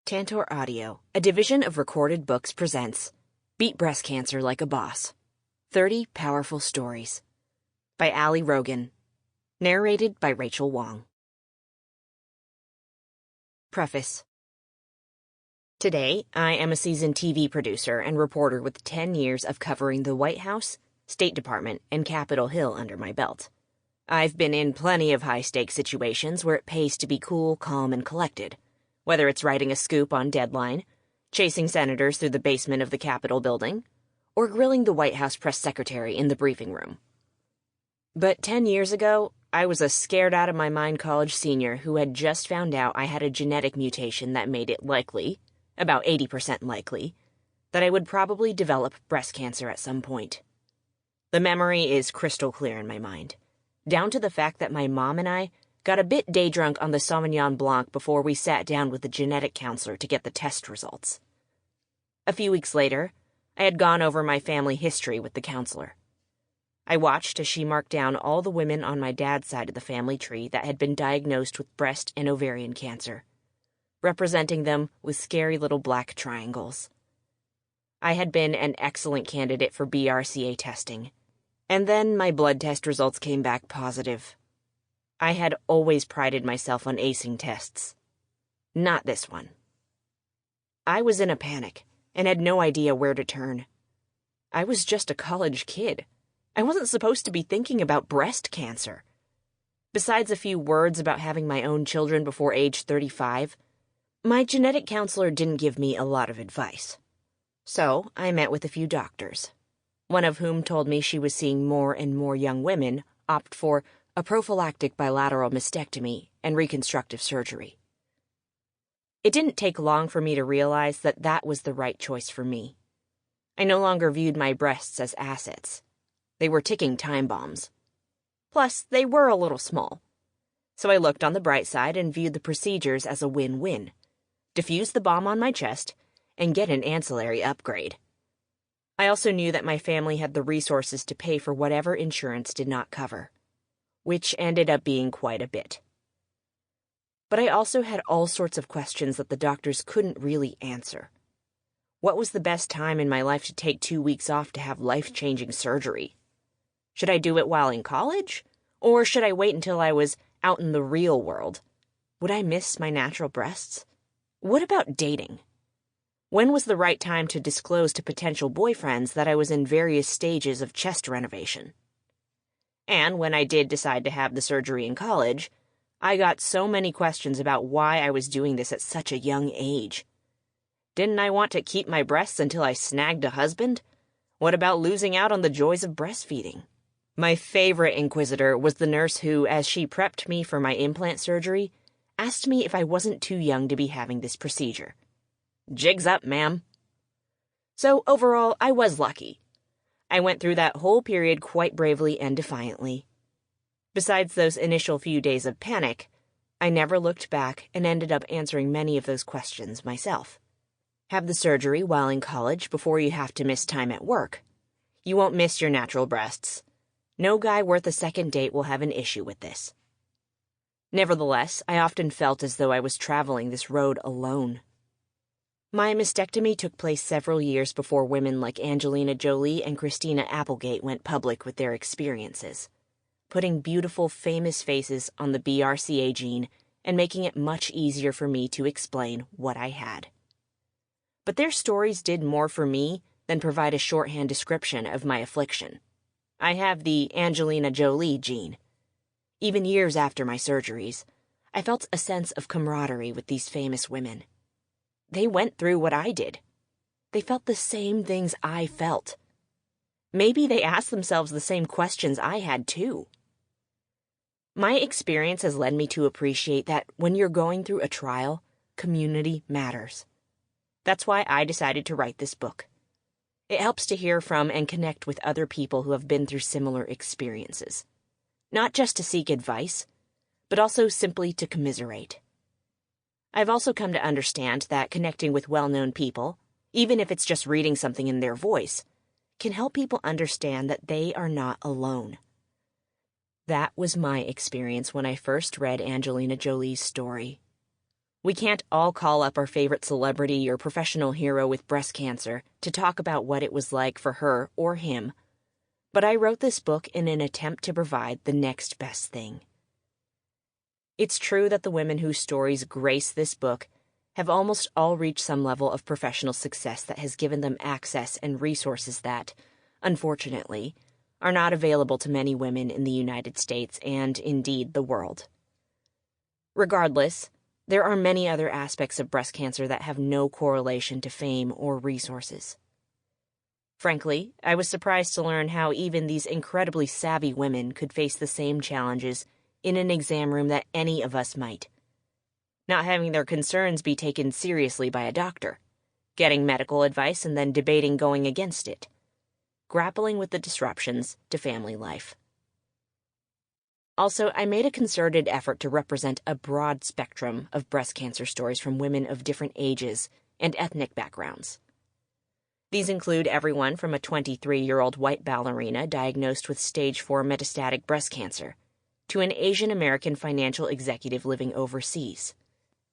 Tantor Audio, a division of Recorded Books, presents Beat Breast Cancer Like a Boss. 30 Powerful Stories. By Ali Rogin. Narrated by Raechel Wong. Preface. Today, I am a seasoned TV producer and reporter with 10 years of covering the White House, State Department, and Capitol Hill under my belt. I've been in plenty of high-stakes situations where it pays to be cool, calm, and collected. Whether it's writing a scoop on Deadline, chasing senators through the basement of the Capitol building, or grilling the White House press secretary in the briefing room. But 10 years ago, I was a scared-out-of-my-mind college senior who had just found out I had a genetic mutation that made it likely, about 80% likely, that I would probably develop breast cancer at some point. The memory is crystal clear in my mind, down to the fact that my mom and I got a bit day drunk on the Sauvignon Blanc before we sat down with the genetic counselor to get the test results. A few weeks later, I had gone over my family history with the counselor. I watched as she marked down all the women on my dad's side of the family tree that had been diagnosed with breast and ovarian cancer, representing them with scary little black triangles. I had been an excellent candidate for BRCA testing, and then my blood test results came back positive. I had always prided myself on acing tests. Not this one. I was in a panic and had no idea where to turn. I was just a college kid. I wasn't supposed to be thinking about breast cancer. Besides a few words about having my own children before age 35, my genetic counselor didn't give me a lot of advice. So I met with a few doctors, one of whom told me she was seeing more and more young women opt for a prophylactic bilateral mastectomy and reconstructive surgery. It didn't take long for me to realize that that was the right choice for me. I no longer viewed my breasts as assets. They were ticking time bombs. Plus, they were a little small. So I looked on the bright side and viewed the procedures as a win-win. Diffuse the bomb on my chest and get an ancillary upgrade. I also knew that my family had the resources to pay for whatever insurance did not cover, which ended up being quite a bit. But I also had all sorts of questions that the doctors couldn't really answer. What was the best time in my life to take 2 weeks off to have life-changing surgery? Should I do it while in college? Or should I wait until I was out in the real world? Would I miss my natural breasts? What about dating? When was the right time to disclose to potential boyfriends that I was in various stages of chest renovation? And when I did decide to have the surgery in college, I got so many questions about why I was doing this at such a young age. Didn't I want to keep my breasts until I snagged a husband? What about losing out on the joys of breastfeeding? My favorite inquisitor was the nurse who, as she prepped me for my implant surgery, asked me if I wasn't too young to be having this procedure. Jigs up, ma'am. So overall, I was lucky. I went through that whole period quite bravely and defiantly. Besides those initial few days of panic, I never looked back and ended up answering many of those questions myself. Have the surgery while in college before you have to miss time at work. You won't miss your natural breasts. No guy worth a second date will have an issue with this. Nevertheless, I often felt as though I was traveling this road alone. My mastectomy took place several years before women like Angelina Jolie and Christina Applegate went public with their experiences, putting beautiful, famous faces on the BRCA gene and making it much easier for me to explain what I had. But their stories did more for me than provide a shorthand description of my affliction. I have the Angelina Jolie gene. Even years after my surgeries, I felt a sense of camaraderie with these famous women. They went through what I did. They felt the same things I felt. Maybe they asked themselves the same questions I had too. My experience has led me to appreciate that when you're going through a trial, community matters. That's why I decided to write this book. It helps to hear from and connect with other people who have been through similar experiences. Not just to seek advice, but also simply to commiserate. I've also come to understand that connecting with well-known people, even if it's just reading something in their voice, can help people understand that they are not alone. That was my experience when I first read Angelina Jolie's story. We can't all call up our favorite celebrity or professional hero with breast cancer to talk about what it was like for her or him. But I wrote this book in an attempt to provide the next best thing. It's true that the women whose stories grace this book have almost all reached some level of professional success that has given them access and resources that, unfortunately, are not available to many women in the United States and, indeed, the world. Regardless, there are many other aspects of breast cancer that have no correlation to fame or resources. Frankly, I was surprised to learn how even these incredibly savvy women could face the same challenges in an exam room that any of us might. Not having their concerns be taken seriously by a doctor, getting medical advice and then debating going against it, grappling with the disruptions to family life. Also, I made a concerted effort to represent a broad spectrum of breast cancer stories from women of different ages and ethnic backgrounds. These include everyone from a 23-year-old white ballerina diagnosed with stage 4 metastatic breast cancer, to an Asian American financial executive living overseas,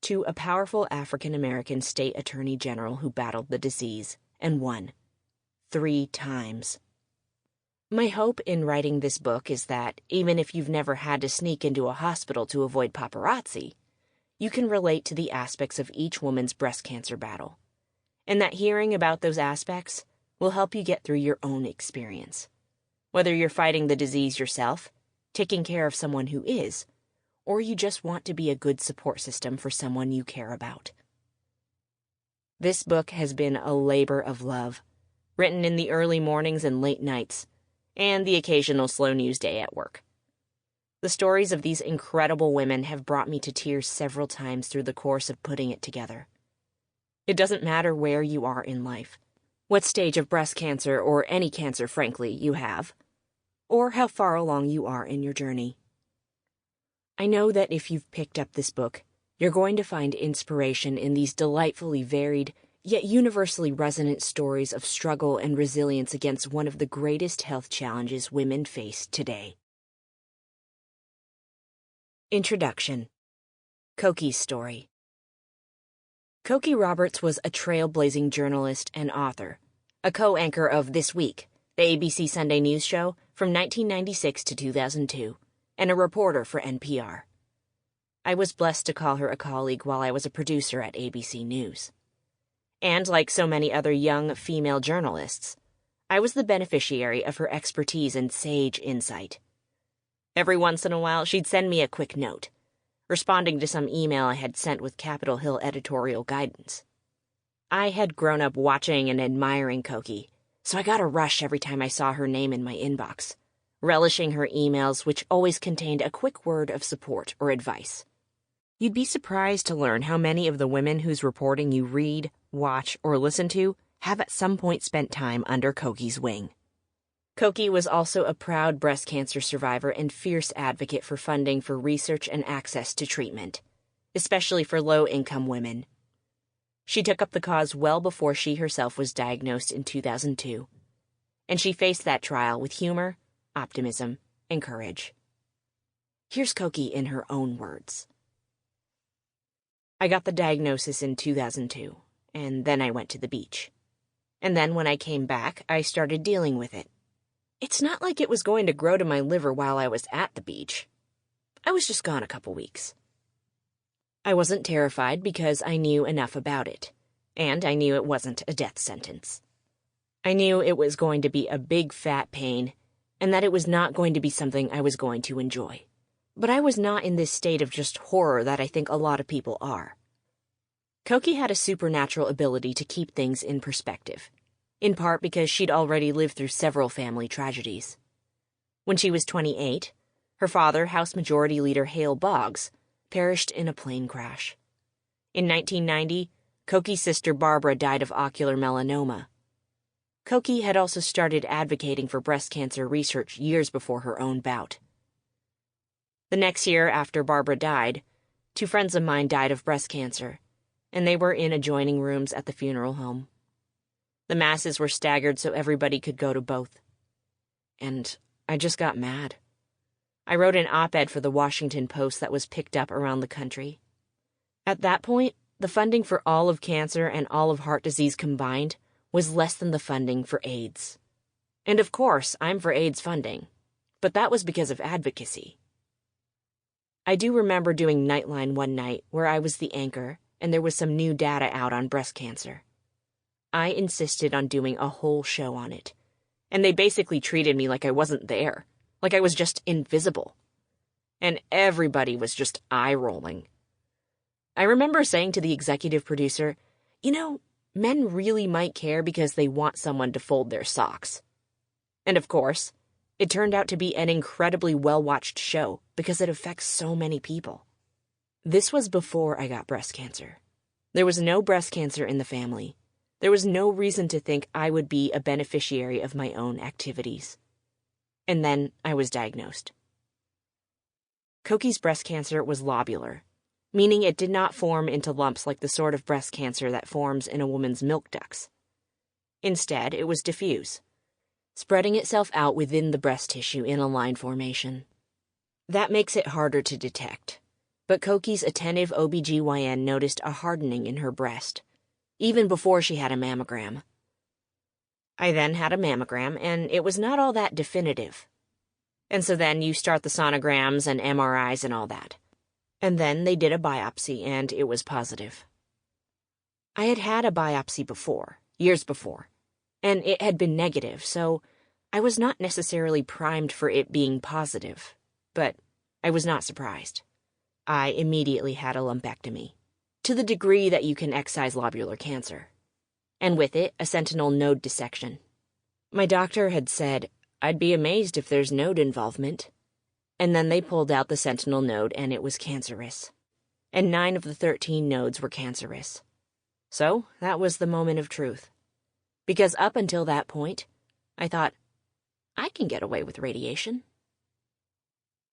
to a powerful African American state attorney general who battled the disease and won 3 times. My hope in writing this book is that, even if you've never had to sneak into a hospital to avoid paparazzi, you can relate to the aspects of each woman's breast cancer battle, and that hearing about those aspects will help you get through your own experience. Whether you're fighting the disease yourself, taking care of someone who is, or you just want to be a good support system for someone you care about. This book has been a labor of love, written in the early mornings and late nights, and the occasional slow news day at work. The stories of these incredible women have brought me to tears several times through the course of putting it together. It doesn't matter where you are in life, what stage of breast cancer or any cancer, frankly, you have, or how far along you are in your journey. I know that if you've picked up this book, you're going to find inspiration in these delightfully varied, yet universally resonant stories of struggle and resilience against one of the greatest health challenges women face today. Introduction. Coky's story. Coky Roberts was a trailblazing journalist and author, a co-anchor of This Week, the ABC Sunday news show, from 1996 to 2002, and a reporter for NPR. I was blessed to call her a colleague while I was a producer at ABC News. And like so many other young female journalists, I was the beneficiary of her expertise and sage insight. Every once in a while, she'd send me a quick note, responding to some email I had sent with Capitol Hill editorial guidance. I had grown up watching and admiring Coky, so I got a rush every time I saw her name in my inbox, relishing her emails, which always contained a quick word of support or advice. You'd be surprised to learn how many of the women whose reporting you read, watch, or listen to have at some point spent time under Coky's wing. Coky was also a proud breast cancer survivor and fierce advocate for funding for research and access to treatment, especially for low-income women. She took up the cause well before she herself was diagnosed in 2002, and she faced that trial with humor, optimism, and courage. Here's Coky in her own words. I got the diagnosis in 2002, and then I went to the beach. And then when I came back, I started dealing with it. It's not like it was going to grow to my liver while I was at the beach. I was just gone a couple weeks. I wasn't terrified because I knew enough about it, and I knew it wasn't a death sentence. I knew it was going to be a big fat pain, and that it was not going to be something I was going to enjoy. But I was not in this state of just horror that I think a lot of people are. Coky had a supernatural ability to keep things in perspective, in part because she'd already lived through several family tragedies. When she was 28, her father, House Majority Leader Hale Boggs, perished in a plane crash. In 1990, Coky's sister Barbara died of ocular melanoma. Coky had also started advocating for breast cancer research years before her own bout. The next year after Barbara died, 2 friends of mine died of breast cancer, and they were in adjoining rooms at the funeral home. The masses were staggered so everybody could go to both. And I just got mad. I wrote an op-ed for the Washington Post that was picked up around the country. At that point, the funding for all of cancer and all of heart disease combined was less than the funding for AIDS. And of course, I'm for AIDS funding, but that was because of advocacy. I do remember doing Nightline one night where I was the anchor and there was some new data out on breast cancer. I insisted on doing a whole show on it, and they basically treated me like I wasn't there, like I was just invisible. And everybody was just eye-rolling. I remember saying to the executive producer, men really might care because they want someone to fold their socks. And of course, it turned out to be an incredibly well-watched show because it affects so many people. This was before I got breast cancer. There was no breast cancer in the family. There was no reason to think I would be a beneficiary of my own activities. And then I was diagnosed. Koki's breast cancer was lobular, meaning it did not form into lumps like the sort of breast cancer that forms in a woman's milk ducts. Instead, it was diffuse, spreading itself out within the breast tissue in a line formation. That makes it harder to detect, but Koki's attentive OBGYN noticed a hardening in her breast, even before she had a mammogram. I then had a mammogram, and it was not all that definitive. And so then you start the sonograms and MRIs and all that. And then they did a biopsy, and it was positive. I had had a biopsy before, years before, and it had been negative, so I was not necessarily primed for it being positive, but I was not surprised. I immediately had a lumpectomy, to the degree that you can excise lobular cancer, and with it, a sentinel node dissection. My doctor had said, I'd be amazed if there's node involvement. And then they pulled out the sentinel node and it was cancerous. And 9 of the 13 nodes were cancerous. So that was the moment of truth. Because up until that point, I thought, I can get away with radiation.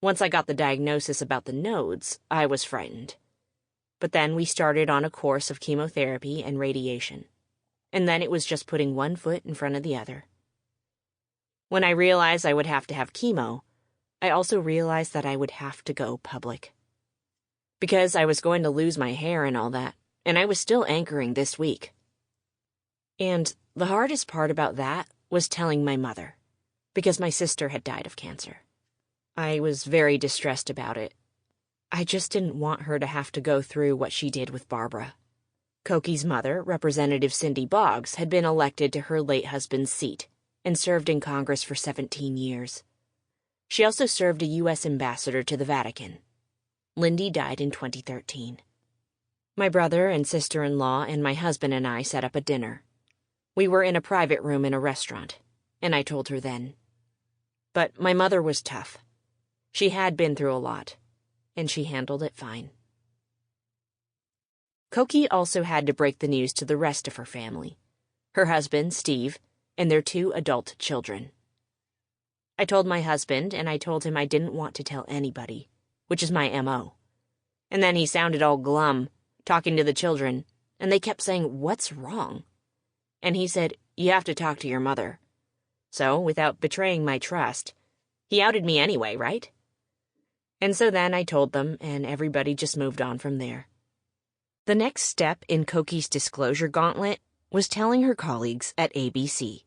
Once I got the diagnosis about the nodes, I was frightened. But then we started on a course of chemotherapy and radiation. And then it was just putting one foot in front of the other. When I realized I would have to have chemo, I also realized that I would have to go public. Because I was going to lose my hair and all that, and I was still anchoring this week. And the hardest part about that was telling my mother, because my sister had died of cancer. I was very distressed about it. I just didn't want her to have to go through what she did with Barbara. Koki's mother, Representative Cindy Boggs, had been elected to her late husband's seat and served in Congress for 17 years. She also served a U.S. ambassador to the Vatican. Lindy died in 2013. My brother and sister-in-law and my husband and I set up a dinner. We were in a private room in a restaurant, and I told her then. But my mother was tough. She had been through a lot, and she handled it fine. Koki also had to break the news to the rest of her family, her husband, Steve, and their 2 adult children. I told my husband, and I told him I didn't want to tell anybody, which is my M.O. And then he sounded all glum, talking to the children, and they kept saying, "What's wrong?" And he said, "You have to talk to your mother." So, without betraying my trust, he outed me anyway, right? And so then I told them, and everybody just moved on from there. The next step in Koki's disclosure gauntlet was telling her colleagues at ABC.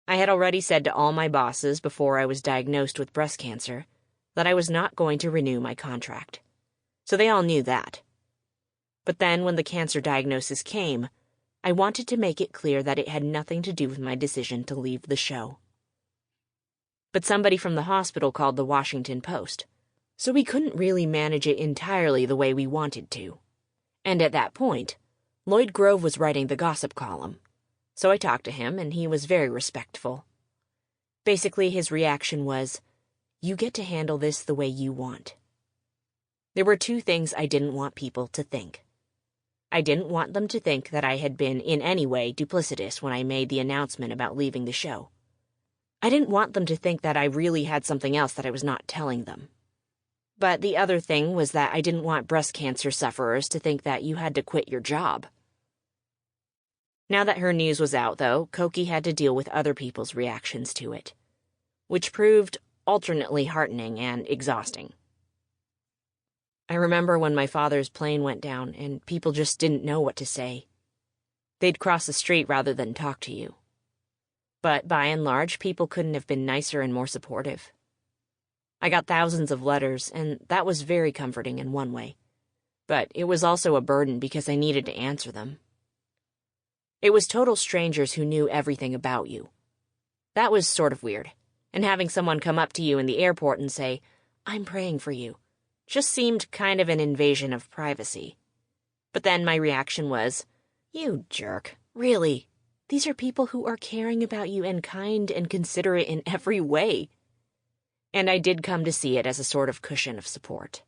I had already said to all my bosses before I was diagnosed with breast cancer that I was not going to renew my contract. So they all knew that. But then when the cancer diagnosis came, I wanted to make it clear that it had nothing to do with my decision to leave the show. But somebody from the hospital called the Washington Post, so we couldn't really manage it entirely the way we wanted to. And at that point, Lloyd Grove was writing the gossip column, so I talked to him and he was very respectful. Basically, his reaction was, "You get to handle this the way you want." There were 2 things I didn't want people to think. I didn't want them to think that I had been in any way duplicitous when I made the announcement about leaving the show. I didn't want them to think that I really had something else that I was not telling them. But the other thing was that I didn't want breast cancer sufferers to think that you had to quit your job. Now that her news was out, though, Koki had to deal with other people's reactions to it, which proved alternately heartening and exhausting. I remember when my father's plane went down and people just didn't know what to say. They'd cross the street rather than talk to you. But by and large, people couldn't have been nicer and more supportive. I got thousands of letters, and that was very comforting in one way. But it was also a burden because I needed to answer them. It was total strangers who knew everything about you. That was sort of weird, and having someone come up to you in the airport and say, "I'm praying for you," just seemed kind of an invasion of privacy. But then my reaction was, "You jerk, really? These are people who are caring about you and kind and considerate in every way." And I did come to see it as a sort of cushion of support.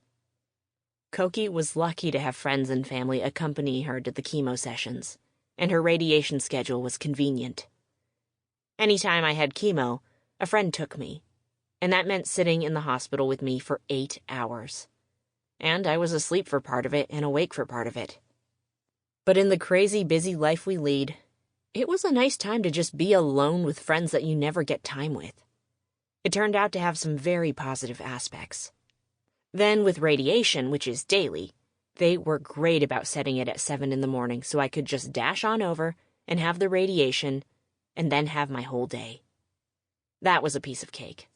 Koki was lucky to have friends and family accompany her to the chemo sessions, and her radiation schedule was convenient. Anytime I had chemo, a friend took me, and that meant sitting in the hospital with me for 8 hours. And I was asleep for part of it and awake for part of it. But in the crazy busy life we lead, it was a nice time to just be alone with friends that you never get time with. It turned out to have some very positive aspects. Then with radiation, which is daily, they were great about setting it at 7 in the morning so I could just dash on over and have the radiation and then have my whole day. That was a piece of cake.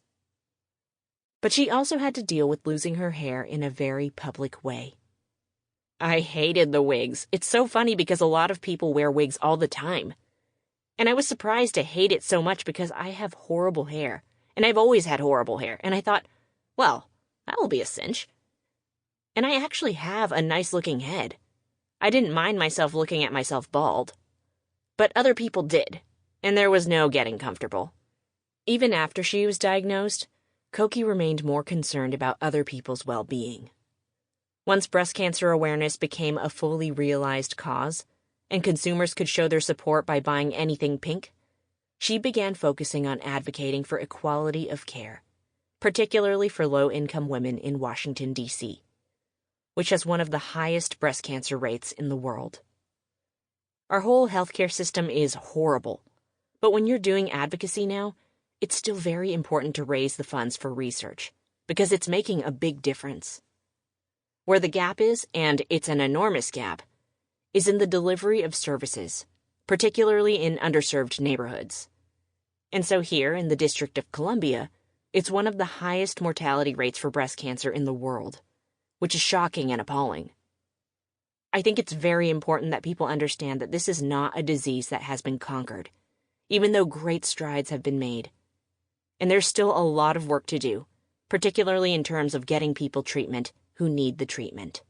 But she also had to deal with losing her hair in a very public way. I hated the wigs. It's so funny because a lot of people wear wigs all the time. And I was surprised to hate it so much because I have horrible hair, and I've always had horrible hair, and I thought, well, that will be a cinch. And I actually have a nice-looking head. I didn't mind myself looking at myself bald. But other people did, and there was no getting comfortable. Even after she was diagnosed, Koki remained more concerned about other people's well-being. Once breast cancer awareness became a fully realized cause, and consumers could show their support by buying anything pink, she began focusing on advocating for equality of care, particularly for low-income women in Washington, D.C., which has one of the highest breast cancer rates in the world. Our whole healthcare system is horrible, but when you're doing advocacy now, it's still very important to raise the funds for research, because it's making a big difference. Where the gap is, and it's an enormous gap, is in the delivery of services, particularly in underserved neighborhoods. And so here, in the District of Columbia, it's one of the highest mortality rates for breast cancer in the world, which is shocking and appalling. I think it's very important that people understand that this is not a disease that has been conquered, even though great strides have been made. And there's still a lot of work to do, particularly in terms of getting people treatment who need the treatment.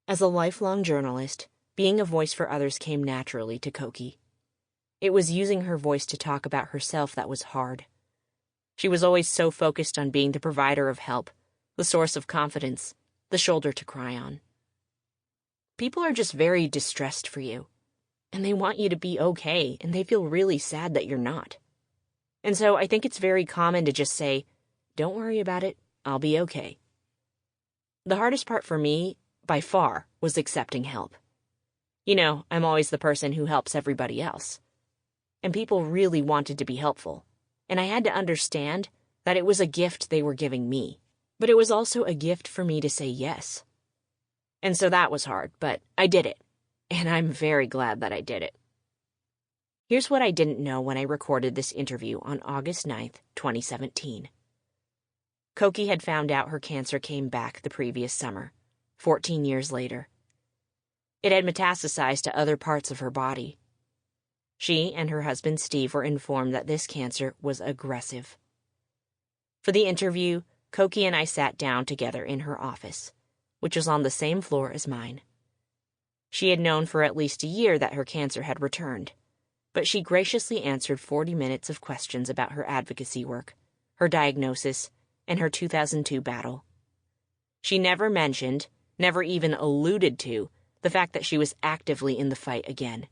As a lifelong journalist, being a voice for others came naturally to Koki. It was using her voice to talk about herself that was hard. She was always so focused on being the provider of help, the source of confidence, the shoulder to cry on. People are just very distressed for you, and they want you to be okay, and they feel really sad that you're not. And so I think it's very common to just say, "Don't worry about it, I'll be okay." The hardest part for me, by far, was accepting help. You know, I'm always the person who helps everybody else. And people really wanted to be helpful, and I had to understand that it was a gift they were giving me, but it was also a gift for me to say yes. And so that was hard, but I did it, and I'm very glad that I did it. Here's what I didn't know when I recorded this interview on August 9th, 2017. Koki had found out her cancer came back the previous summer, 14 years later. It had metastasized to other parts of her body. She and her husband Steve were informed that this cancer was aggressive. For the interview, Koki and I sat down together in her office, which was on the same floor as mine. She had known for at least a year that her cancer had returned, but she graciously answered 40 minutes of questions about her advocacy work, her diagnosis, and her 2002 battle. She never mentioned, never even alluded to, the fact that she was actively in the fight again.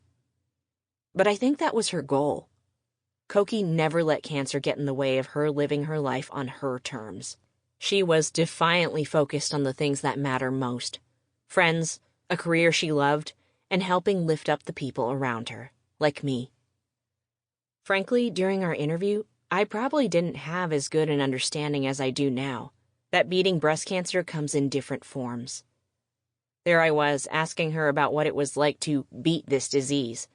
But I think that was her goal. Koki never let cancer get in the way of her living her life on her terms. She was defiantly focused on the things that matter most: friends, a career she loved, and helping lift up the people around her, like me. Frankly, during our interview, I probably didn't have as good an understanding as I do now, that beating breast cancer comes in different forms. There I was, asking her about what it was like to beat this disease,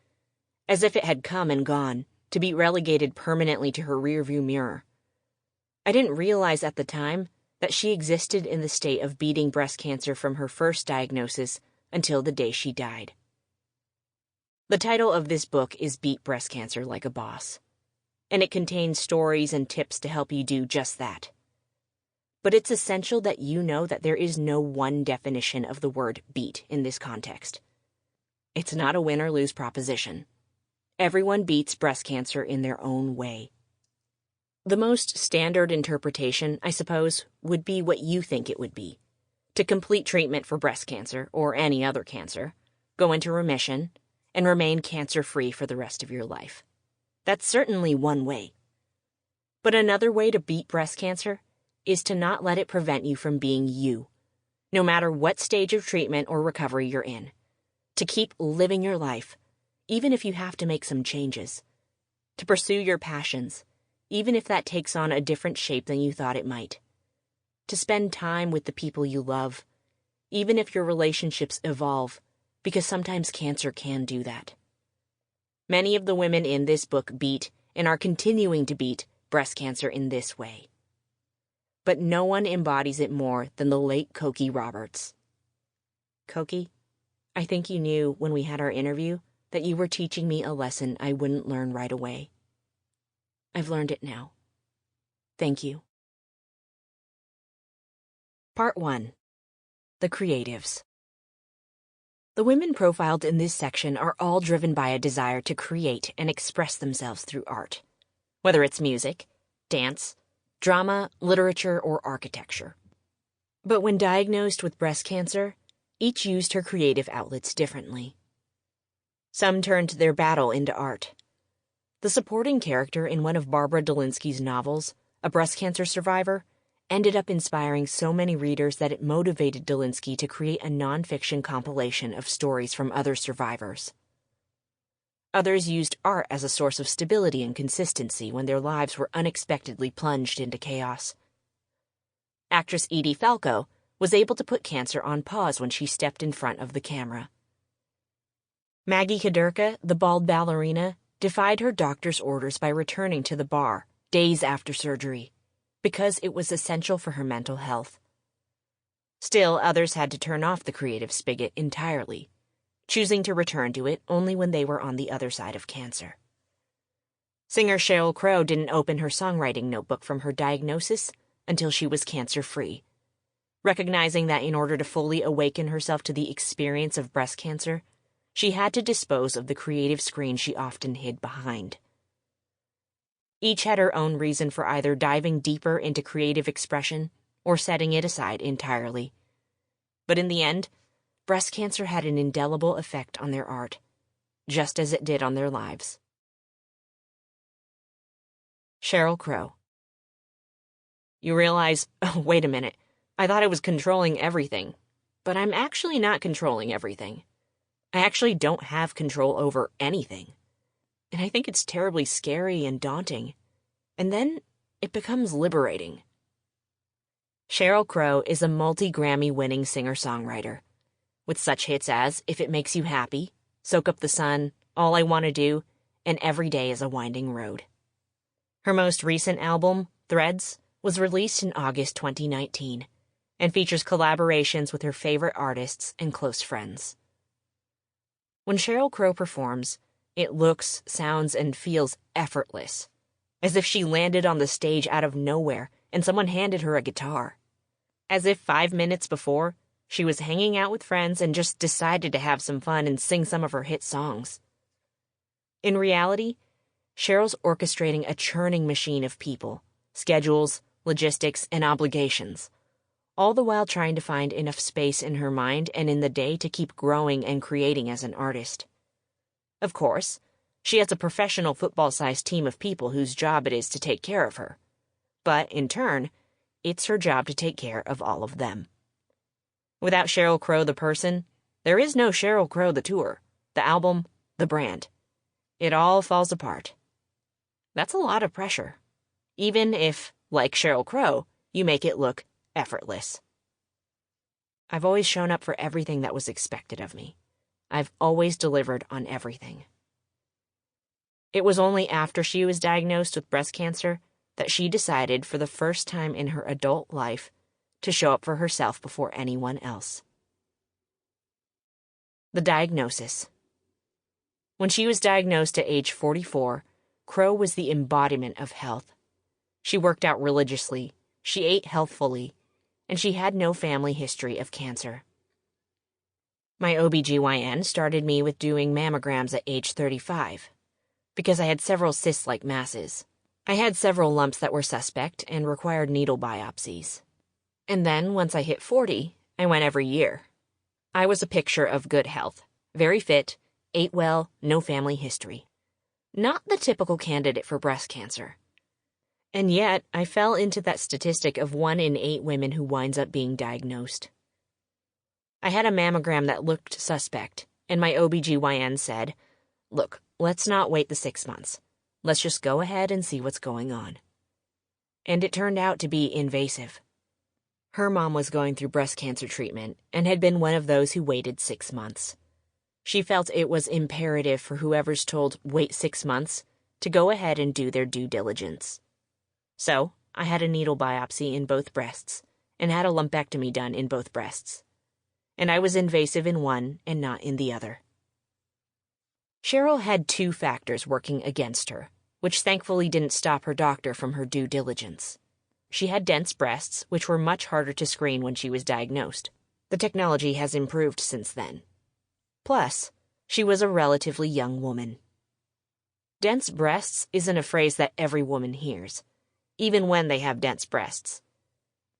as if it had come and gone, to be relegated permanently to her rearview mirror. I didn't realize at the time that she existed in the state of beating breast cancer from her first diagnosis until the day she died. The title of this book is Beat Breast Cancer Like a Boss, and it contains stories and tips to help you do just that. But it's essential that you know that there is no one definition of the word beat in this context. It's not a win or lose proposition. Everyone beats breast cancer in their own way. The most standard interpretation, I suppose, would be what you think it would be. To complete treatment for breast cancer, or any other cancer, go into remission, and remain cancer-free for the rest of your life. That's certainly one way. But another way to beat breast cancer is to not let it prevent you from being you, no matter what stage of treatment or recovery you're in. To keep living your life, even if you have to make some changes. To pursue your passions, even if that takes on a different shape than you thought it might. To spend time with the people you love, even if your relationships evolve, because sometimes cancer can do that. Many of the women in this book beat, and are continuing to beat, breast cancer in this way. But no one embodies it more than the late Cokie Roberts. Cokie, I think you knew when we had our interview that you were teaching me a lesson I wouldn't learn right away. I've learned it now. Thank you. Part 1. The Creatives. The women profiled in this section are all driven by a desire to create and express themselves through art, whether it's music, dance, drama, literature, or architecture. But when diagnosed with breast cancer, each used her creative outlets differently. Some turned their battle into art. The supporting character in one of Barbara Delinsky's novels, a breast cancer survivor, ended up inspiring so many readers that it motivated Delinsky to create a nonfiction compilation of stories from other survivors. Others used art as a source of stability and consistency when their lives were unexpectedly plunged into chaos. Actress Edie Falco was able to put cancer on pause when she stepped in front of the camera. Maggie Kaderka, the bald ballerina, defied her doctor's orders by returning to the bar days after surgery, because it was essential for her mental health. Still, others had to turn off the creative spigot entirely, choosing to return to it only when they were on the other side of cancer. Singer Sheryl Crow didn't open her songwriting notebook from her diagnosis until she was cancer-free, recognizing that in order to fully awaken herself to the experience of breast cancer, she had to dispose of the creative screen she often hid behind. Each had her own reason for either diving deeper into creative expression or setting it aside entirely. But in the end, breast cancer had an indelible effect on their art, just as it did on their lives. Sheryl Crow. You realize, oh, wait a minute, I thought I was controlling everything, but I'm actually not controlling everything. I actually don't have control over anything. And I think it's terribly scary and daunting. And then it becomes liberating. Sheryl Crow is a multi-Grammy-winning singer-songwriter, with such hits as If It Makes You Happy, Soak Up the Sun, All I Want to Do, and Every Day is a Winding Road. Her most recent album, Threads, was released in August 2019 and features collaborations with her favorite artists and close friends. When Sheryl Crow performs, it looks, sounds, and feels effortless, as if she landed on the stage out of nowhere and someone handed her a guitar. As if 5 minutes before, she was hanging out with friends and just decided to have some fun and sing some of her hit songs. In reality, Sheryl's orchestrating a churning machine of people, schedules, logistics, and obligations, all the while trying to find enough space in her mind and in the day to keep growing and creating as an artist. Of course, she has a professional football-sized team of people whose job it is to take care of her. But, in turn, it's her job to take care of all of them. Without Sheryl Crow the person, there is no Sheryl Crow the tour, the album, the brand. It all falls apart. That's a lot of pressure, even if, like Sheryl Crow, you make it look effortless. I've always shown up for everything that was expected of me. I've always delivered on everything. It was only after she was diagnosed with breast cancer that she decided, for the first time in her adult life, to show up for herself before anyone else. The diagnosis. When she was diagnosed at age 44, Crow was the embodiment of health. She worked out religiously, she ate healthfully, and she had no family history of cancer. My OBGYN started me with doing mammograms at age 35, because I had several cyst-like masses. I had several lumps that were suspect and required needle biopsies. And then, once I hit 40, I went every year. I was a picture of good health, very fit, ate well, no family history. Not the typical candidate for breast cancer. And yet, I fell into that statistic of 1 in 8 women who winds up being diagnosed. I had a mammogram that looked suspect, and my OBGYN said, "Look, let's not wait the 6 months. Let's just go ahead and see what's going on." And it turned out to be invasive. Her mom was going through breast cancer treatment and had been one of those who waited 6 months. She felt it was imperative for whoever's told wait 6 months to go ahead and do their due diligence. So, I had a needle biopsy in both breasts and had a lumpectomy done in both breasts. And I was invasive in one and not in the other. Sheryl had 2 factors working against her, which thankfully didn't stop her doctor from her due diligence. She had dense breasts, which were much harder to screen when she was diagnosed. The technology has improved since then. Plus, she was a relatively young woman. Dense breasts isn't a phrase that every woman hears, even when they have dense breasts.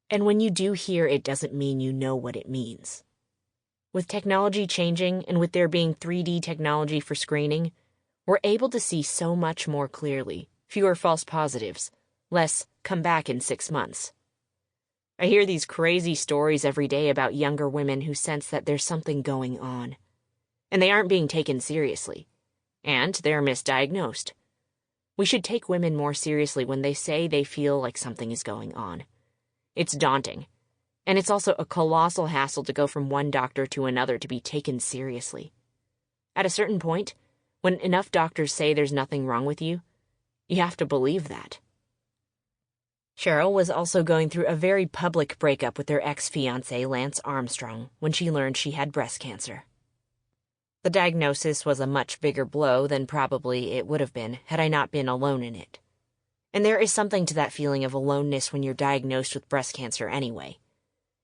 And when you do hear it, doesn't mean you know what it means. With technology changing and with there being 3D technology for screening, we're able to see so much more clearly, fewer false positives, less come back in 6 months. I hear these crazy stories every day about younger women who sense that there's something going on, and they aren't being taken seriously, and they're misdiagnosed. We should take women more seriously when they say they feel like something is going on. It's daunting. And it's also a colossal hassle to go from one doctor to another to be taken seriously. At a certain point, when enough doctors say there's nothing wrong with you, you have to believe that. Sheryl was also going through a very public breakup with her ex-fiancé, Lance Armstrong, when she learned she had breast cancer. The diagnosis was a much bigger blow than probably it would have been had I not been alone in it. And there is something to that feeling of aloneness when you're diagnosed with breast cancer anyway.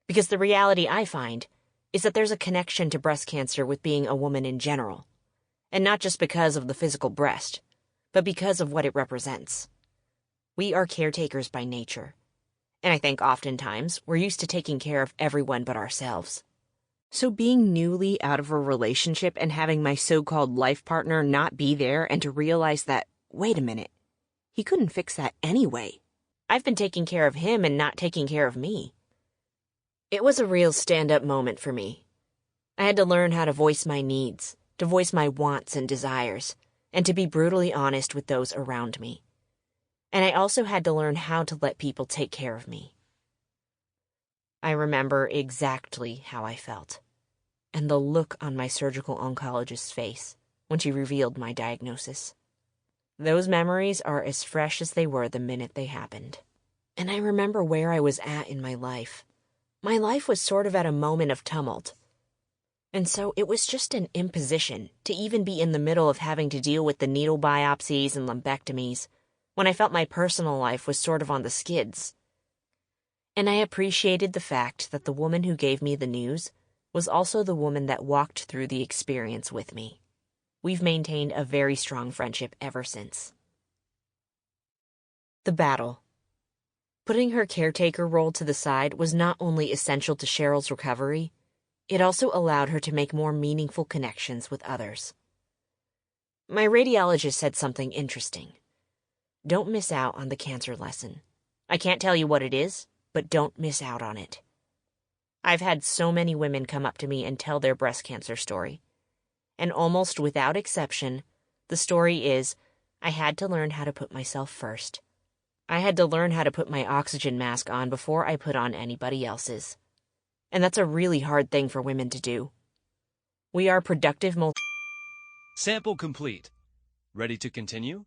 Because the reality I find is that there's a connection to breast cancer with being a woman in general. And not just because of the physical breast, but because of what it represents. We are caretakers by nature. And I think oftentimes we're used to taking care of everyone but ourselves. So being newly out of a relationship and having my so-called life partner not be there and to realize that, wait a minute, he couldn't fix that anyway. I've been taking care of him and not taking care of me. It was a real stand-up moment for me. I had to learn how to voice my needs, to voice my wants and desires, and to be brutally honest with those around me. And I also had to learn how to let people take care of me. I remember exactly how I felt, and the look on my surgical oncologist's face when she revealed my diagnosis. Those memories are as fresh as they were the minute they happened. And I remember where I was at in my life. My life was sort of at a moment of tumult. And so it was just an imposition to even be in the middle of having to deal with the needle biopsies and lumpectomies when I felt my personal life was sort of on the skids. And I appreciated the fact that the woman who gave me the news was also the woman that walked through the experience with me. We've maintained a very strong friendship ever since. The battle. Putting her caretaker role to the side was not only essential to Sheryl's recovery, it also allowed her to make more meaningful connections with others. My radiologist said something interesting. Don't miss out on the cancer lesson. I can't tell you what it is, but don't miss out on it. I've had so many women come up to me and tell their breast cancer story. And almost without exception, the story is, I had to learn how to put myself first. I had to learn how to put my oxygen mask on before I put on anybody else's. And that's a really hard thing for women to do. We are productive Sample complete. Ready to continue?